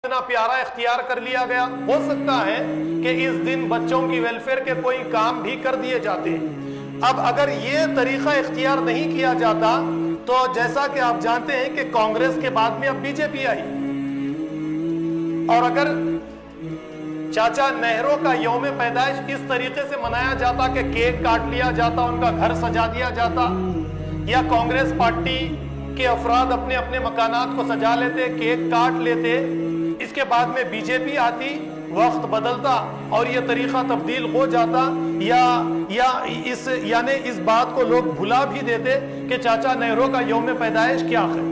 اتنا پیارا اختیار کر لیا گیا. ہو سکتا ہے کہ اس دن بچوں کی ویلفیئر کے کوئی کام بھی کر دیے جاتے ہیں. اب اگر یہ طریقہ اختیار نہیں کیا جاتا تو جیسا کہ آپ جانتے ہیں کہ کانگریس کے بعد میں اب بی جے پی آئی, اور اگر چاچا نہرو کا یوم پیدائش اس طریقے سے منایا جاتا کہ کیک کاٹ لیا جاتا, ان کا گھر سجا دیا جاتا, یا کانگریس پارٹی کے افراد اپنے اپنے مکانات کو سجا لیتے, کیک کاٹ لیتے, اس کے بعد میں بی جے پی آتی, وقت بدلتا اور یہ طریقہ تبدیل ہو جاتا, یعنی اس بات کو لوگ بھلا بھی دیتے کہ چاچا نہرو کا یوم پیدائش کیا ہے.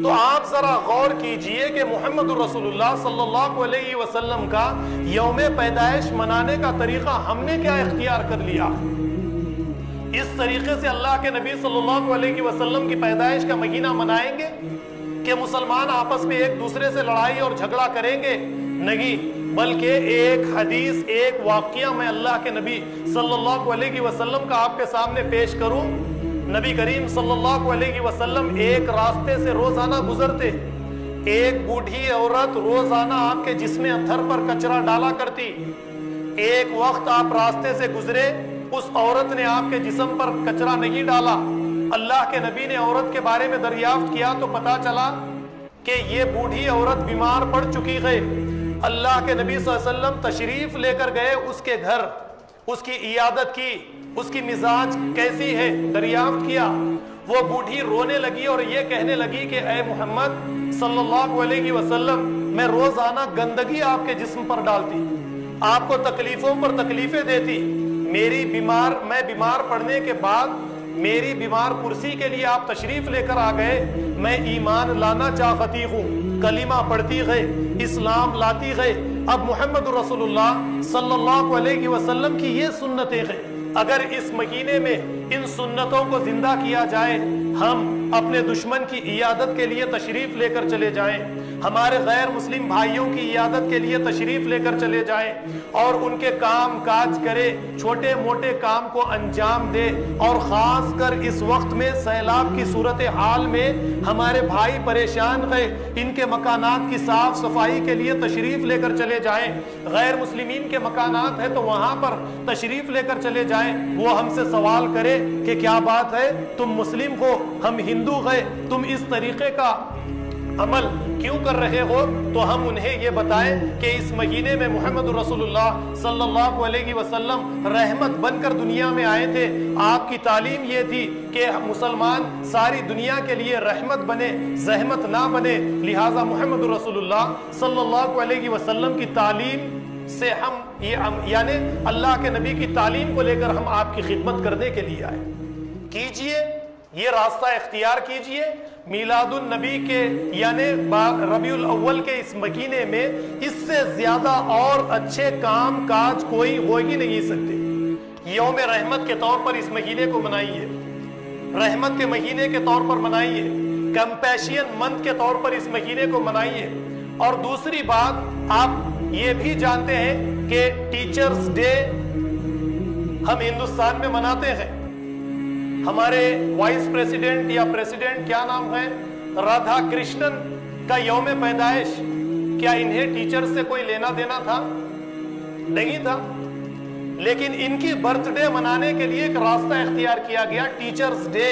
تو آپ ذرا غور کیجئے کہ محمد رسول اللہ صلی اللہ علیہ وسلم کا یوم پیدائش منانے کا طریقہ ہم نے کیا اختیار کر لیا. اس طریقے سے اللہ کے نبی صلی اللہ علیہ وسلم کی پیدائش کا مہینہ منائیں گے کہ مسلمان آپس میں ایک دوسرے سے لڑائی اور جھگڑا کریں گے؟ نہیں, بلکہ ایک حدیث, ایک واقعہ میں اللہ کے نبی صلی اللہ علیہ وسلم کا آپ کے سامنے پیش کروں. نبی کریم صلی اللہ علیہ وسلم ایک راستے سے روزانہ گزرتے, ایک بوڑھی عورت روزانہ آپ کے جسم اتھر پر کچرا ڈالا کرتی. ایک وقت آپ راستے سے گزرے, اس عورت نے آپ کے جسم پر کچرا نہیں ڈالا. اللہ کے نبی نے عورت کے بارے میں دریافت کیا تو پتا چلا کہ یہ بوڑھی عورت بیمار پڑ چکی ہے. اللہ کے نبی صلی اللہ علیہ وسلم تشریف لے کر گئے اس کے گھر, اس کی عیادت کی, اس کی مزاج کیسی ہے دریافت کیا. وہ بوڑھی رونے لگی اور یہ کہنے لگی کہ اے محمد صلی اللہ علیہ وسلم, میں روزانہ گندگی آپ کے جسم پر ڈالتی, آپ کو تکلیفوں پر تکلیفیں دیتی. میں بیمار پڑنے کے بعد میری بیمار پرسی کے لیے آپ تشریف لے کر آ گئے. میں ایمان لانا چاہتی ہوں, کلمہ پڑھتی گئے, اسلام لاتی گئے. اب محمد رسول اللہ صلی اللہ علیہ وسلم کی یہ سنتیں ہیں. اگر اس مہینے میں ان سنتوں کو زندہ کیا جائے, ہم اپنے دشمن کی عیادت کے لیے تشریف لے کر چلے جائیں, ہمارے غیر مسلم بھائیوں کی عیادت کے لیے تشریف لے کر چلے جائیں اور ان کے کام کاج کرے, چھوٹے موٹے کام کو انجام دے, اور خاص کر اس وقت میں سیلاب کی صورتحال میں ہمارے بھائی پریشان ہیں, ان کے مکانات کی صاف صفائی کے لیے تشریف لے کر چلے جائیں. غیر مسلمین کے مکانات ہیں تو وہاں پر تشریف لے کر چلے جائیں. وہ ہم سے سوال کرے کہ کیا بات ہے, تم مسلم ہو, ہم ہندو ہیں, تم اس طریقے کا عمل کیوں کر رہے ہو, تو ہم انہیں یہ بتائیں کہ اس مہینے میں محمد رسول اللہ صلی اللہ علیہ وسلم رحمت بن کر دنیا میں آئے تھے. آپ کی تعلیم یہ تھی کہ مسلمان ساری دنیا کے لیے رحمت بنے, زحمت نہ بنے. لہٰذا محمد رسول اللہ صلی اللہ علیہ وسلم کی تعلیم سے ہم یعنی اللہ کے نبی کی تعلیم کو لے کر ہم آپ کی خدمت کرنے کے لیے آئے. کیجئے, یہ راستہ اختیار کیجئے. میلاد النبی کے یعنی ربیع الاول کے اس مہینے میں اس سے زیادہ اور اچھے کام کاج کوئی ہو ہی نہیں سکتے. یوم رحمت کے طور پر اس مہینے کو منائیے, رحمت کے مہینے کے طور پر منائیے, کمپیشن منتھ کے طور پر اس مہینے کو منائیے. اور دوسری بات, آپ یہ بھی جانتے ہیں کہ ٹیچرز ڈے ہم ہندوستان میں مناتے ہیں. ہمارے وائس پریزیڈنٹ یا پریزیڈنٹ کیا نام ہے, رادھا کرشنن کا یوم پیدائش, کیا انہیں ٹیچر سے کوئی لینا دینا تھا؟ نہیں تھا. لیکن ان کی برتھ ڈے منانے کے لیے ایک راستہ اختیار کیا گیا, ٹیچرز ڈے.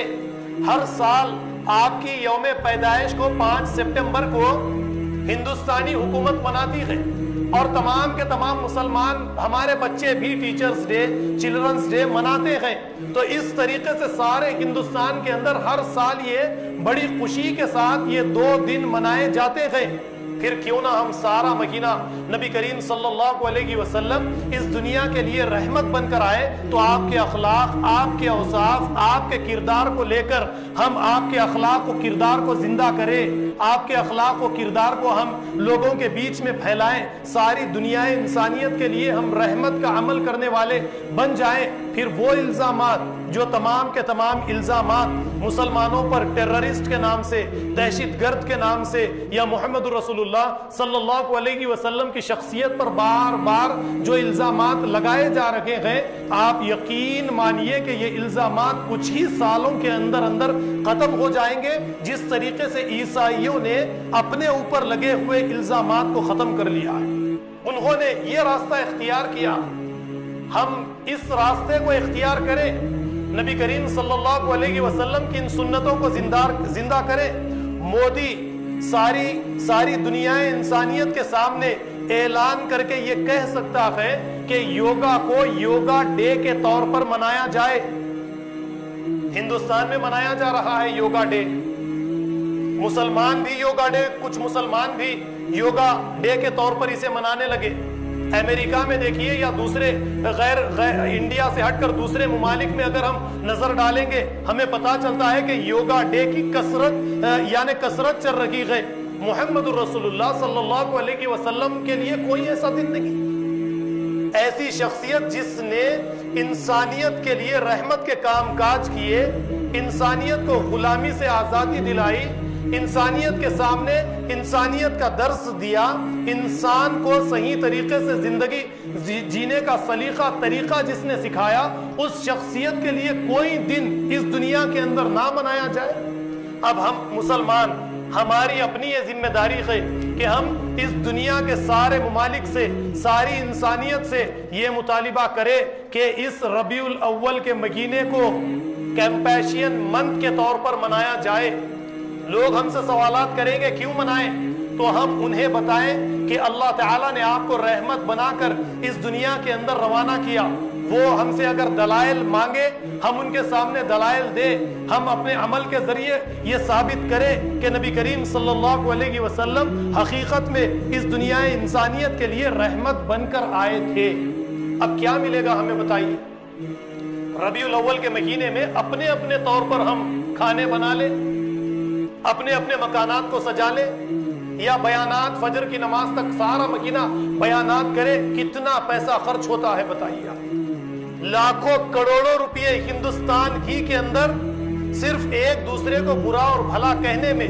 ہر سال آپ کی یوم پیدائش کو 5 سپٹمبر کو ہندوستانی حکومت مناتی ہے, اور تمام کے تمام مسلمان, ہمارے بچے بھی ٹیچرز ڈے, چلڈرنز ڈے مناتے ہیں. تو اس طریقے سے سارے ہندوستان کے اندر ہر سال یہ بڑی خوشی کے ساتھ یہ 2 دن منائے جاتے ہیں. پھر کیوں نہ ہم سارا مہینہ نبی کریم صلی اللہ علیہ وسلم اس دنیا کے لیے رحمت بن کر آئے, تو آپ کے اخلاق, آپ کے اوصاف, آپ کے کردار کو لے کر ہم آپ کے اخلاق و کردار کو زندہ کریں, آپ کے اخلاق و کردار کو ہم لوگوں کے بیچ میں پھیلائیں, ساری دنیا انسانیت کے لیے ہم رحمت کا عمل کرنے والے بن جائیں. پھر وہ الزامات جو تمام کے تمام الزامات مسلمانوں پر ٹیررسٹ کے نام سے, دہشت گرد کے نام سے, یا محمد رسول اللہ صلی اللہ علیہ وسلم کی شخصیت پر بار بار جو الزامات لگائے جا رہے ہیں, آپ یقین مانیے کہ یہ الزامات کچھ ہی سالوں کے اندر اندر ختم ہو جائیں گے، جس طریقے سے عیسائیوں نے اپنے اوپر لگے ہوئے الزامات کو ختم کر لیا ہے۔ انہوں نے یہ راستہ اختیار کیا، ہم اس راستے کو اختیار کریں، نبی کریم صلی اللہ علیہ وسلم کی ان سنتوں کو زندہ کریں۔ مودی ساری دنیا انسانیت کے سامنے اعلان کر کے یہ کہہ سکتا ہے کہ یوگا کو یوگا ڈے کے طور پر منایا جائے۔ ہندوستان میں منایا جا رہا ہے یوگا ڈے، مسلمان بھی یوگا ڈے، کچھ مسلمان بھی یوگا ڈے کے طور پر اسے منانے لگے۔ امریکہ میں دیکھیے یا دوسرے غیر انڈیا سے ہٹ کر دوسرے ممالک میں اگر ہم نظر ڈالیں گے، ہمیں پتا چلتا ہے کہ یوگا ڈے کی کثرت چل رہی ہے۔ محمد الرسول اللہ صلی اللہ علیہ وسلم کے لیے کوئی ایسا دن نہیں، ایسی شخصیت جس نے انسانیت کے لیے رحمت کے کام کاج کیے، انسانیت کو غلامی سے آزادی دلائی، انسانیت کے سامنے انسانیت کا درس دیا، انسان کو صحیح طریقے سے زندگی جینے کا سلیقہ طریقہ جس نے سکھایا، اس شخصیت کے لیے کوئی دن اس دنیا کے اندر نہ منایا جائے۔ اب ہم مسلمان، ہماری اپنی یہ ذمہ داری ہے کہ ہم اس دنیا کے سارے ممالک سے، ساری انسانیت سے یہ مطالبہ کرے کہ اس ربیع الاول کے مہینے کو کیمپیشین منتھ کے طور پر منایا جائے۔ لوگ ہم سے سوالات کریں گے کیوں منائیں، تو ہم انہیں بتائیں کہ اللہ تعالیٰ نے آپ کو رحمت بنا کر اس دنیا کے اندر روانہ کیا۔ وہ ہم سے اگر دلائل مانگے، ہم ان کے سامنے دلائل دیں، ہم اپنے عمل کے ذریعے یہ ثابت کریں کہ نبی کریم صلی اللہ علیہ وسلم حقیقت میں اس دنیا انسانیت کے لیے رحمت بن کر آئے تھے۔ اب کیا ملے گا ہمیں بتائیے؟ ربیع الاول کے مہینے میں اپنے اپنے طور پر ہم کھانے بنا لیں، اپنے اپنے مکانات کو سجا لیں، یا بیانات فجر کی نماز تک سارا مہینہ بیانات کرے، کتنا پیسہ خرچ ہوتا ہے بتائیے آپ؟ لاکھوں کروڑوں روپئے ہندوستان ہی کے اندر صرف ایک دوسرے کو برا اور بھلا کہنے میں،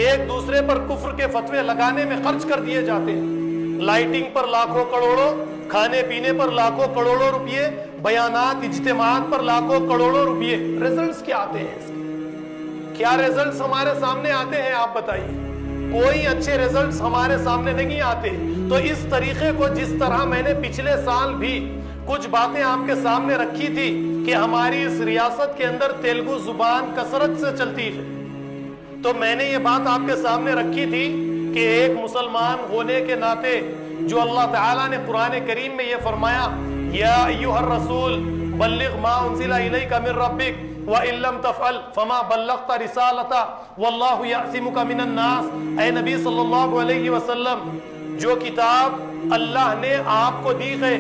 ایک دوسرے پر کفر کے فتوے لگانے میں خرچ کر دیے جاتے ہیں۔ لائٹنگ پر لاکھوں کروڑوں، کھانے پینے پر لاکھوں کروڑوں روپئے، بیانات اجتماعات پر لاکھوں کروڑوں روپئے۔ ریزلٹس کیا آتے ہیں اس کے؟ کیا ریزلٹس ہمارے سامنے آتے ہیں آپ بتائیے؟ کوئی اچھے ریزلٹس ہمارے سامنے نہیں آتے۔ تو اس طریقے کو جس طرح میں نے پچھلے سال بھی کچھ باتیں آپ کے سامنے رکھی تھی کہ ہماری اس ریاست کے اندر تیلگو زبان کثرت سے چلتی ہے، تو میں نے یہ بات آپ کے سامنے رکھی تھی کہ ایک مسلمان ہونے کے ناطے جو اللہ تعالیٰ نے قرآن کریم میں یہ فرمایا، یا ایھا الرسول بلغ ما انزل الیک من ربک وَإِن لَّمْ تَفْعَلْ فَمَا بَلَّغْتَ رِسَالَتَهُ وَاللَّهُ يَعْصِمُكَ مِنَ النَّاسِ۔ اے نبی صلی اللہ علیہ وسلم، جو کتاب اللہ نے آپ کو دی ہے،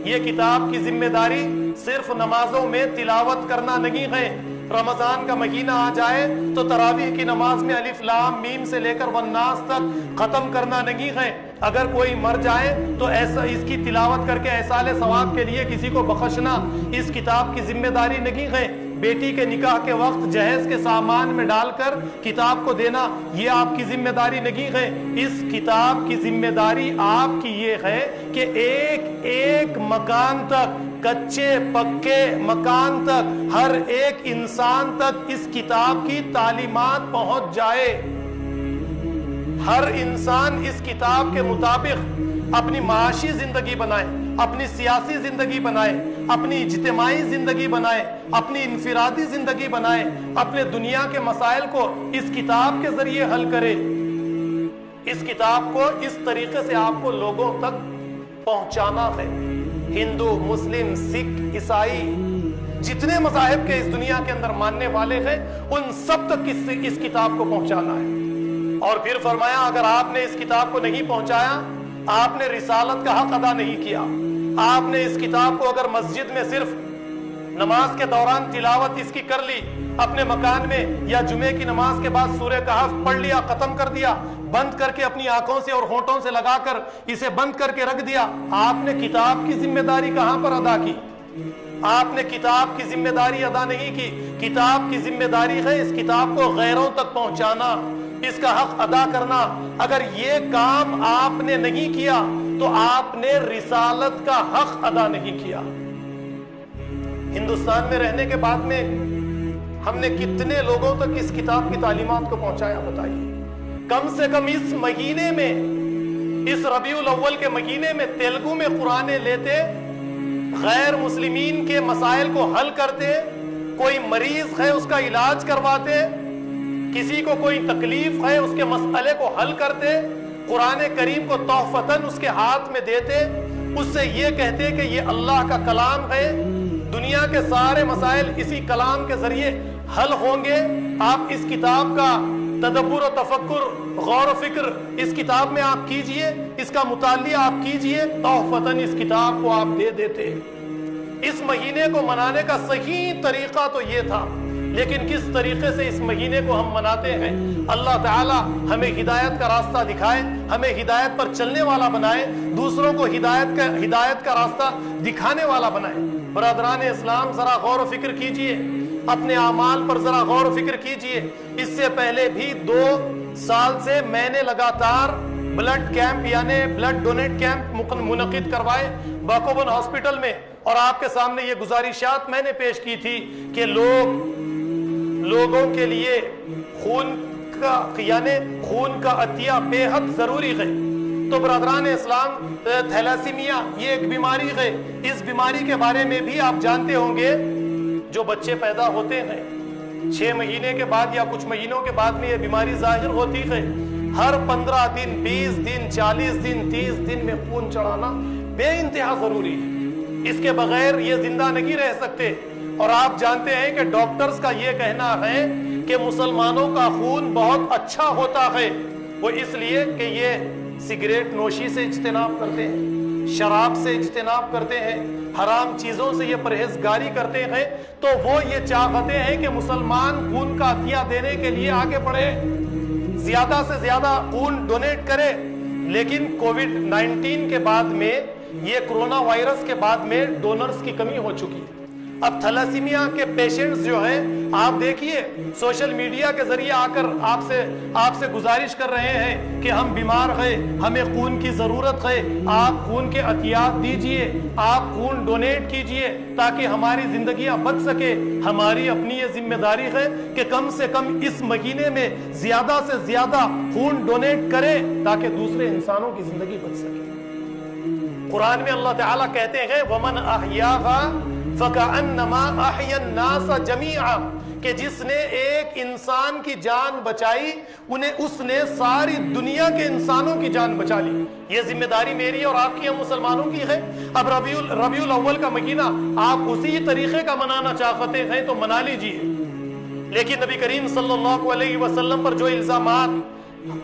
یہ کتاب کی ذمہ داری صرف نمازوں میں تلاوت کرنا نہیں ہے۔ رمضان کا مہینہ آ جائے تو تراویح کی نماز میں الف لام میم سے لے کر والناس تک ختم کرنا نہیں ہے۔ اگر کوئی مر جائے تو ایسا اس کی تلاوت کر کے احصال ثواب کے لیے کسی کو بخشنا اس کتاب کی ذمہ داری نہیں ہے۔ بیٹی کے نکاح کے وقت جہیز کے سامان میں ڈال کر کتاب کو دینا یہ آپ کی ذمہ داری نہیں ہے۔ اس کتاب کی ذمہ داری آپ کی یہ ہے کہ ایک ایک مکان تک، کچے پکے مکان تک، ہر ایک انسان تک اس کتاب کی تعلیمات پہنچ جائے۔ ہر انسان اس کتاب کے مطابق اپنی معاشی زندگی بنائے، اپنی سیاسی زندگی بنائے، اپنی اجتماعی زندگی بنائے، اپنی انفرادی زندگی بنائے، اپنے دنیا کے مسائل کو اس کتاب کے ذریعے حل کرے۔ اس کتاب کو اس طریقے سے آپ کو لوگوں تک پہنچانا ہے۔ ہندو، مسلم، سکھ، عیسائی، جتنے مذاہب کے اس دنیا کے اندر ماننے والے ہیں، ان سب تک اس کتاب کو پہنچانا ہے۔ اور پھر فرمایا اگر آپ نے اس کتاب کو نہیں پہنچایا، آپ نے رسالت کا حق ادا نہیں کیا۔ آپ نے اس کتاب کو اگر مسجد میں صرف نماز کے دوران تلاوت اس کی کر لی، اپنے مکان میں یا جمعے کی نماز کے بعد سورہ کہف پڑھ لیا، ختم کر دیا، بند کر کے اپنی آنکھوں سے اور ہونٹوں سے لگا کر اسے بند کر کے رکھ دیا، آپ نے کتاب کی ذمہ داری کہاں پر ادا کی؟ آپ نے کتاب کی ذمہ داری ادا نہیں کی۔ کتاب کی ذمہ داری ہے اس کتاب کو غیروں تک پہنچانا، اس کا حق ادا کرنا۔ اگر یہ کام آپ نے نہیں کیا تو آپ نے رسالت کا حق ادا نہیں کیا۔ ہندوستان میں رہنے کے بعد میں ہم نے کتنے لوگوں تک اس کتاب کی تعلیمات کو پہنچایا بتائیے؟ کم سے کم اس مہینے میں، اس ربیع الاول کے مہینے میں تیلگو میں قرآن لیتے، غیر مسلمین کے مسائل کو حل کرتے، کوئی مریض ہے اس کا علاج کرواتے، کسی کو کوئی تکلیف ہے اس کے مسئلے کو حل کرتے، قرآن کریم کو تحفتاً اس کے ہاتھ میں دیتے، اس سے یہ کہتے کہ یہ اللہ کا کلام ہے، دنیا کے سارے مسائل اسی کلام کے ذریعے حل ہوں گے۔ آپ اس کتاب کا تدبر و تفکر، غور و فکر اس کتاب میں آپ کیجئے، اس کا مطالعہ آپ کیجئے، تحفتاً اس کتاب کو آپ دے دیتے۔ اس مہینے کو منانے کا صحیح طریقہ تو یہ تھا، لیکن کس طریقے سے اس مہینے کو ہم مناتے ہیں؟ اللہ تعالی ہمیں ہدایت کا راستہ دکھائے، ہمیں ہدایت پر چلنے والا بنائے، دوسروں کو ہدایت کا راستہ دکھانے والا بنائے۔ برادران اسلام، ذرا غور و فکر کیجئے، اپنے اعمال پر ذرا غور و فکر کیجئے۔ اس سے پہلے بھی 2 سال سے میں نے لگاتار بلڈ کیمپ یعنی بلڈ ڈونیٹ کیمپ منعقد کروائے باکوبن ہاسپٹل میں، اور آپ کے سامنے یہ گزارشات میں نے پیش کی تھی کہ لوگوں کے لیے خون کا عطیہ بے حد ضروری ہے۔ تو برادران اسلام، تھیلیسیمیا یہ ایک بیماری ہے، اس بیماری کے بارے میں بھی آپ جانتے ہوں گے۔ جو بچے پیدا ہوتے ہیں 6 مہینے کے بعد یا کچھ مہینوں کے بعد میں یہ بیماری ظاہر ہوتی ہے، ہر 15 دن 20 دن 40 دن 30 دن میں خون چڑھانا بے انتہا ضروری ہے، اس کے بغیر یہ زندہ نہیں رہ سکتے۔ اور آپ جانتے ہیں کہ ڈاکٹرز کا یہ کہنا ہے کہ مسلمانوں کا خون بہت اچھا ہوتا ہے، وہ اس لیے کہ یہ سگریٹ نوشی سے اجتناب کرتے ہیں، شراب سے اجتناب کرتے ہیں، حرام چیزوں سے یہ پرہیزگاری کرتے ہیں، تو وہ یہ چاہتے ہیں کہ مسلمان خون کا عطیہ دینے کے لیے آگے بڑھے، زیادہ سے زیادہ خون ڈونیٹ کرے۔ لیکن کووڈ-19 کے بعد میں، یہ کرونا وائرس کے بعد میں ڈونرز کی کمی ہو چکی ہے۔ اب تھیلیسیمیا کے پیشنٹس جو ہیں، آپ دیکھیے سوشل میڈیا کے ذریعے آ کر آپ سے گزارش کر رہے ہیں کہ ہم بیمار ہیں، ہمیں خون کی ضرورت ہے، آپ خون کے عطیات دیجئے، آپ خون ڈونیٹ کیجئے تاکہ ہماری زندگیاں بچ سکے۔ ہماری اپنی یہ ذمہ داری ہے کہ کم سے کم اس مہینے میں زیادہ سے زیادہ خون ڈونیٹ کریں تاکہ دوسرے انسانوں کی زندگی بچ سکے۔ قرآن میں اللہ تعالیٰ کہتے ہیں وَمَنْ أَحْيَاهَا فَكَأَنَّمَا أَحْيَا النَّاسَ جَمِيعًا، کہ جس نے ایک انسان کی جان بچائی اس نے ساری دنیا کے انسانوں کی جان بچا لی۔ یہ ذمہ داری میری اور آپ کی، ہم مسلمانوں کی ہے۔ اب ربیع الاول کا مہینہ آپ اسی طریقے کا منانا چاہتے ہیں تو منا لیجئے، لیکن نبی کریم صلی اللہ علیہ وسلم پر جو الزامات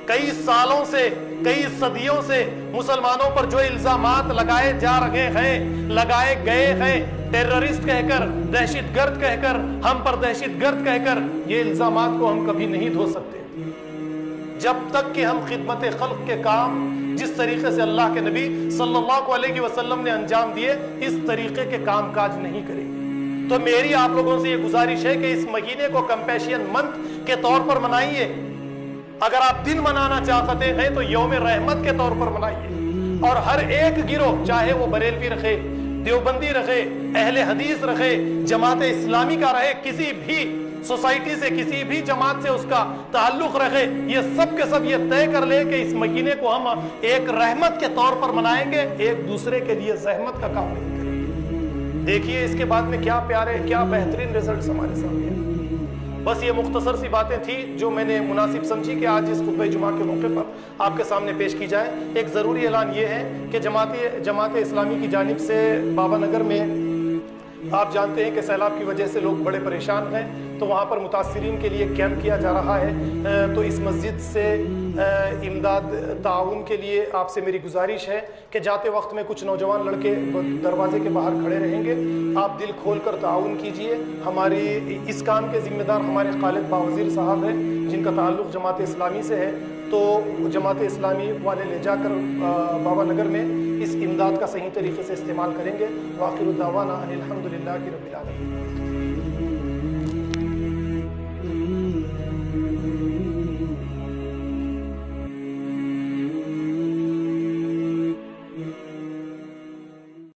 کئی سالوں سے، کئی صدیوں سے مسلمانوں پر جو الزامات لگائے جا رہے ہیں، لگائے گئے ہیں، ٹیررسٹ کہہ کر، دہشت گرد کہہ کر، ہم پر دہشت گرد کہہ کر، یہ الزامات کو ہم کبھی نہیں دھو سکتے جب تک کہ ہم خدمت خلق کے کام جس طریقے سے اللہ کے نبی صلی اللہ علیہ وسلم نے انجام دیے، اس طریقے کے کام کاج نہیں کریں گے۔ تو میری آپ لوگوں سے یہ گزارش ہے کہ اس مہینے کو کمپیشن منتھ کے طور پر منائیے۔ اگر آپ دن منانا چاہتے ہیں تو یوم رحمت کے طور پر منائیے، اور ہر ایک گروہ، چاہے وہ بریلوی رکھے، دیوبندی رکھے، اہل حدیث رکھے، جماعت اسلامی کا رہے، کسی بھی سوسائٹی سے، کسی بھی جماعت سے اس کا تعلق رکھے، یہ سب کے سب یہ طے کر لے کہ اس مہینے کو ہم ایک رحمت کے طور پر منائیں گے، ایک دوسرے کے لیے زحمت کا کام نہیں کریں گے۔ دیکھیے اس کے بعد میں کیا پیارے، کیا بہترین رزلٹس ہمارے سامنے ہیں۔ بس یہ مختصر سی باتیں تھیں جو میں نے مناسب سمجھی کہ آج اس خطبہ جمعہ کے موقع پر آپ کے سامنے پیش کی جائے۔ ایک ضروری اعلان یہ ہے کہ جماعت اسلامی کی جانب سے بابا نگر میں آپ جانتے ہیں کہ سیلاب کی وجہ سے لوگ بڑے پریشان ہیں، تو وہاں پر متاثرین کے لیے کیمپ کیا جا رہا ہے۔ تو اس مسجد سے امداد تعاون کے لیے آپ سے میری گزارش ہے کہ جاتے وقت میں کچھ نوجوان لڑکے دروازے کے باہر کھڑے رہیں گے، آپ دل کھول کر تعاون کیجئے۔ ہماری اس کام کے ذمہ دار ہمارے خالد باوزیر صاحب ہیں جن کا تعلق جماعت اسلامی سے ہے، تو جماعت اسلامی والے لے جا کر بابا نگر میں اس امداد کا صحیح طریقے سے استعمال کریں گے۔ وآخر دعوانا ان الحمد للہ رب العالمین۔